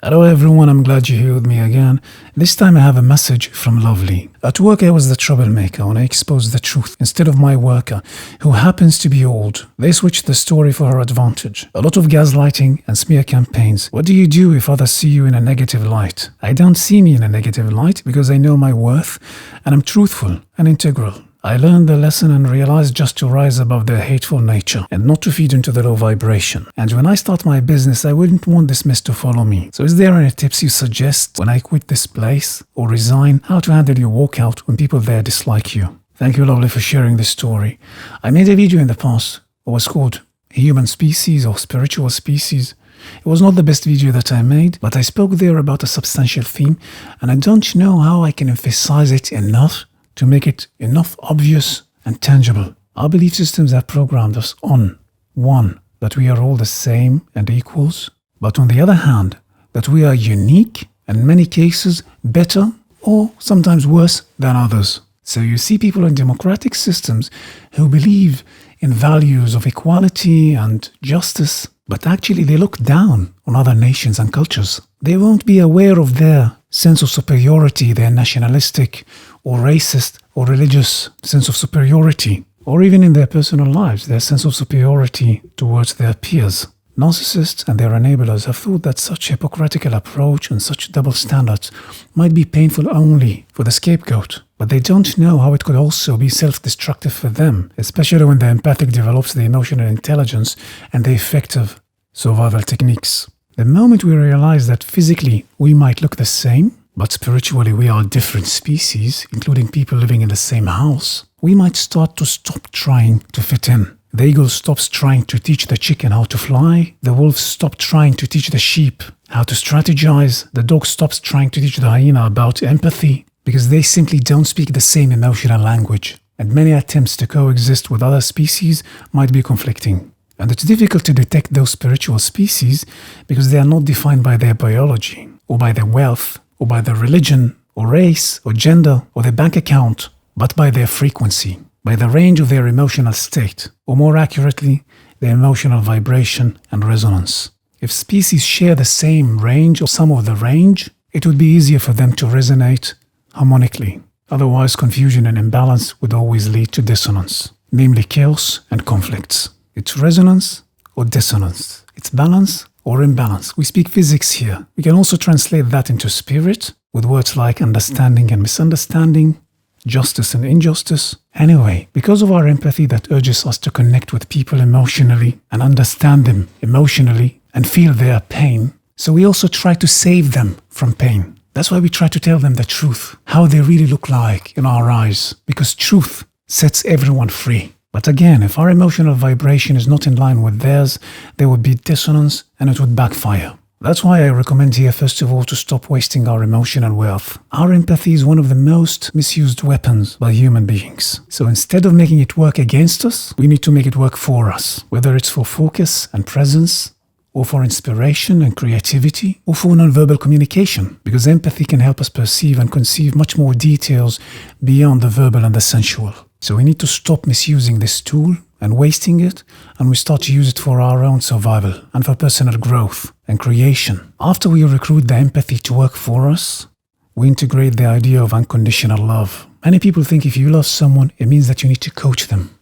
Hello everyone, I'm glad you're here with me again. This time I have a message from Lovely. At work I was the troublemaker when I exposed the truth instead of my worker, who happens to be old. They switched the story for her advantage. A lot of gaslighting and smear campaigns. What do you do if others see you in a negative light? I don't see me in a negative light because I know my worth and I'm truthful and integral. I learned the lesson and realized just to rise above their hateful nature and not to feed into the low vibration. And when I start my business, I wouldn't want this mess to follow me. So is there any tips you suggest when I quit this place or resign? How to handle your walkout when people there dislike you? Thank you, Lovely, for sharing this story. I made a video in the past. It was called Human Species or Spiritual Species. It was not the best video that I made, but I spoke there about a substantial theme, and I don't know how I can emphasize it enough to make it enough obvious and tangible. Our belief systems have programmed us on, one, that we are all the same and equals, but on the other hand, that we are unique, and in many cases better or sometimes worse than others. So you see people in democratic systems who believe in values of equality and justice, but actually they look down on other nations and cultures. They won't be aware of their sense of superiority, their nationalistic or racist or religious sense of superiority, or even in their personal lives, their sense of superiority towards their peers. Narcissists and their enablers have thought that such hypocritical approach and such double standards might be painful only for the scapegoat, but they don't know how it could also be self-destructive for them, especially when the empathic develops the emotional intelligence and the effective survival techniques. The moment we realize that physically we might look the same, but spiritually we are different species, including people living in the same house, we might start to stop trying to fit in. The eagle stops trying to teach the chicken how to fly. The wolf stops trying to teach the sheep how to strategize. The dog stops trying to teach the hyena about empathy because they simply don't speak the same emotional language. And many attempts to coexist with other species might be conflicting. And it's difficult to detect those spiritual species because they are not defined by their biology or by their wealth or by their religion or race or gender or their bank account, but by their frequency, by the range of their emotional state, or more accurately, their emotional vibration and resonance. If species share the same range or some of the range, it would be easier for them to resonate harmonically. Otherwise, confusion and imbalance would always lead to dissonance, namely chaos and conflicts. It's resonance or dissonance. It's balance or imbalance. We speak physics here. We can also translate that into spirit with words like understanding and misunderstanding, justice and injustice. Anyway, because of our empathy that urges us to connect with people emotionally and understand them emotionally and feel their pain, so we also try to save them from pain. That's why we try to tell them the truth, how they really look like in our eyes, because truth sets everyone free. But again, if our emotional vibration is not in line with theirs, there would be dissonance and it would backfire. That's why I recommend here, first of all, to stop wasting our emotional wealth. Our empathy is one of the most misused weapons by human beings. So instead of making it work against us, we need to make it work for us, whether it's for focus and presence, or for inspiration and creativity, or for nonverbal communication, because empathy can help us perceive and conceive much more details beyond the verbal and the sensual. So we need to stop misusing this tool and wasting it, and we start to use it for our own survival and for personal growth and creation. After we recruit the empathy to work for us, we integrate the idea of unconditional love. Many people think if you love someone, it means that you need to coach them,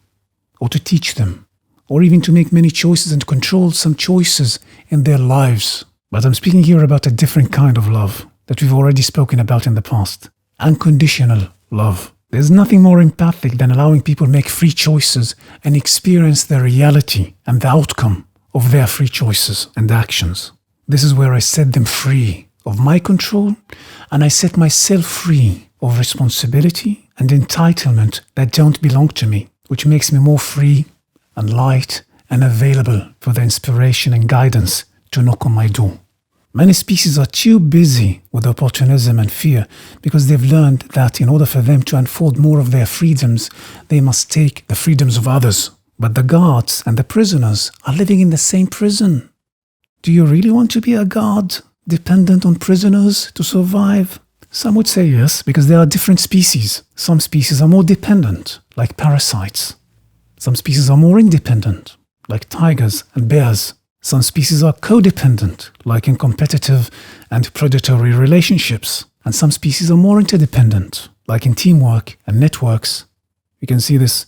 or to teach them, or even to make many choices and control some choices in their lives. But I'm speaking here about a different kind of love that we've already spoken about in the past. Unconditional love. There's nothing more empathic than allowing people make free choices and experience the reality and the outcome of their free choices and actions. This is where I set them free of my control, and I set myself free of responsibility and entitlement that don't belong to me, which makes me more free and light and available for the inspiration and guidance to knock on my door. Many species are too busy with opportunism and fear because they've learned that in order for them to unfold more of their freedoms, they must take the freedoms of others. But the guards and the prisoners are living in the same prison. Do you really want to be a guard, dependent on prisoners to survive? Some would say yes, because there are different species. Some species are more dependent, like parasites. Some species are more independent, like tigers and bears. Some species are codependent, like in competitive and predatory relationships. And some species are more interdependent, like in teamwork and networks. You can see this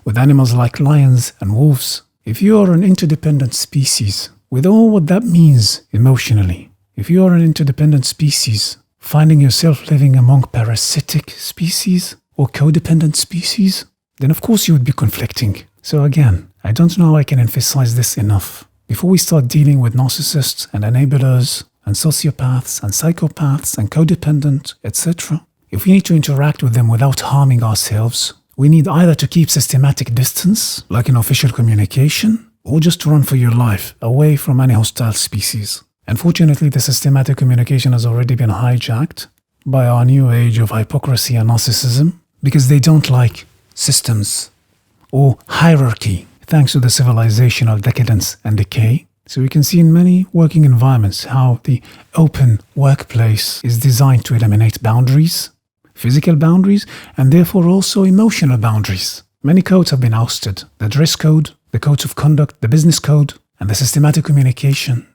with animals like lions and wolves. If you are an interdependent species, with all what that means emotionally, if you are an interdependent species, finding yourself living among parasitic species or codependent species, then of course you would be conflicting. So again, I don't know how I can emphasize this enough. Before we start dealing with narcissists and enablers and sociopaths and psychopaths and codependent, etc., if we need to interact with them without harming ourselves, we need either to keep systematic distance, like in official communication, or just to run for your life, away from any hostile species. Unfortunately, the systematic communication has already been hijacked by our new age of hypocrisy and narcissism, because they don't like systems or hierarchy, thanks to the civilizational decadence and decay. So we can see in many working environments how the open workplace is designed to eliminate boundaries, physical boundaries, and therefore also emotional boundaries. Many codes have been ousted: the dress code, the codes of conduct, the business code, and the systematic communication.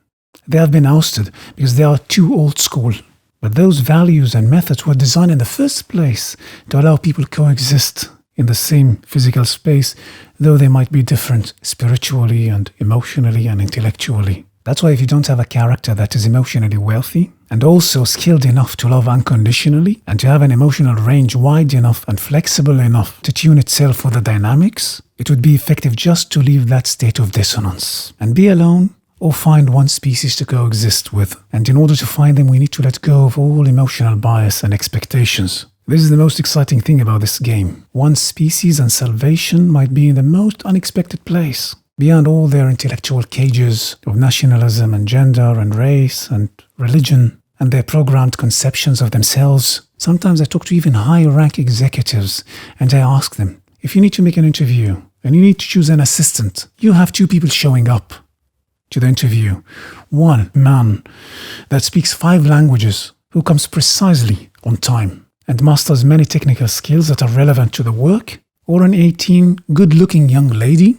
They have been ousted because they are too old school. But those values and methods were designed in the first place to allow people to coexist in the same physical space, though they might be different spiritually and emotionally and intellectually. That's why if you don't have a character that is emotionally wealthy and also skilled enough to love unconditionally and to have an emotional range wide enough and flexible enough to tune itself with the dynamics, it would be effective just to leave that state of dissonance and be alone or find one species to coexist with. And in order to find them, we need to let go of all emotional bias and expectations. This is the most exciting thing about this game. One species and salvation might be in the most unexpected place, beyond all their intellectual cages of nationalism and gender and race and religion and their programmed conceptions of themselves. Sometimes I talk to even high-rank executives and I ask them, if you need to make an interview and you need to choose an assistant, you have two people showing up to the interview. One man that speaks 5 languages, who comes precisely on time and masters many technical skills that are relevant to the work, or an 18 good-looking young lady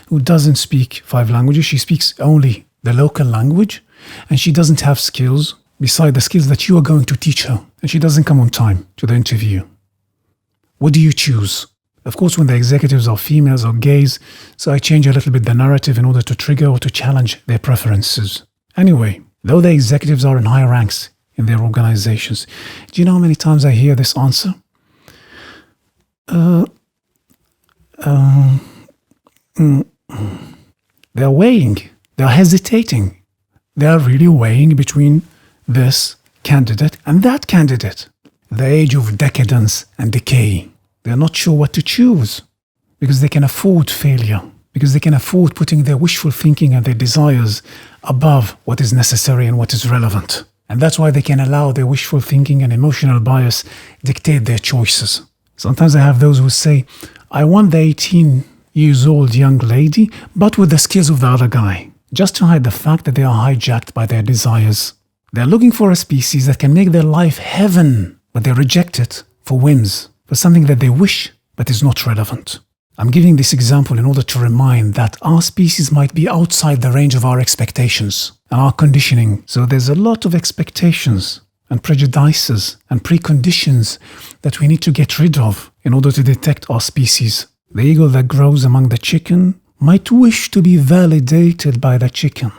who doesn't speak 5 languages, she speaks only the local language, and she doesn't have skills beside the skills that you are going to teach her, and she doesn't come on time to the interview. What do you choose? Of course, when the executives are females or gays, so I change a little bit the narrative in order to trigger or to challenge their preferences. Anyway, though the executives are in high ranks in their organizations, do you know how many times I hear this answer? They're weighing, they're hesitating. They are really weighing between this candidate and that candidate. The age of decadence and decay. They're not sure what to choose because they can afford failure, because they can afford putting their wishful thinking and their desires above what is necessary and what is relevant. And that's why they can allow their wishful thinking and emotional bias dictate their choices. Sometimes I have those who say, I want the 18-years-old young lady, but with the skills of the other guy, just to hide the fact that they are hijacked by their desires. They're looking for a species that can make their life heaven, but they reject it for whims, for something that they wish but is not relevant. I'm giving this example in order to remind that our species might be outside the range of our expectations and our conditioning. So there's a lot of expectations and prejudices and preconditions that we need to get rid of in order to detect our species. The eagle that grows among the chicken might wish to be validated by the chicken.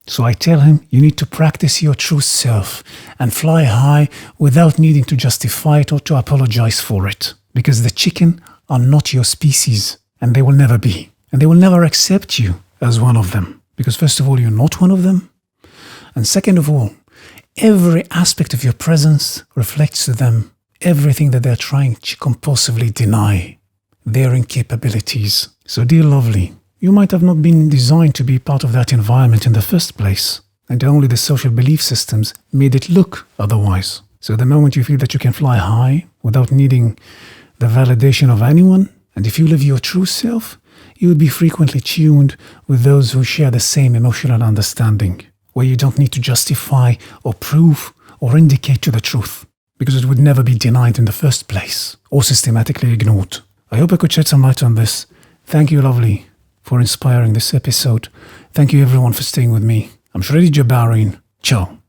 So I tell him, you need to practice your true self and fly high without needing to justify it or to apologize for it. Because the chicken are not your species, and they will never be. And they will never accept you as one of them. Because first of all, you're not one of them. And second of all, every aspect of your presence reflects to them everything that they're trying to compulsively deny, their incapabilities. So dear lovely, you might have not been designed to be part of that environment in the first place, and only the social belief systems made it look otherwise. So the moment you feel that you can fly high without needing the validation of anyone, and if you live your true self, you will be frequently tuned with those who share the same emotional understanding, where you don't need to justify or prove or indicate to the truth, because it would never be denied in the first place, or systematically ignored. I hope I could shed some light on this. Thank you, lovely. for inspiring this episode. Thank you everyone for staying with me. I'm Shredy Jabarin. Ciao.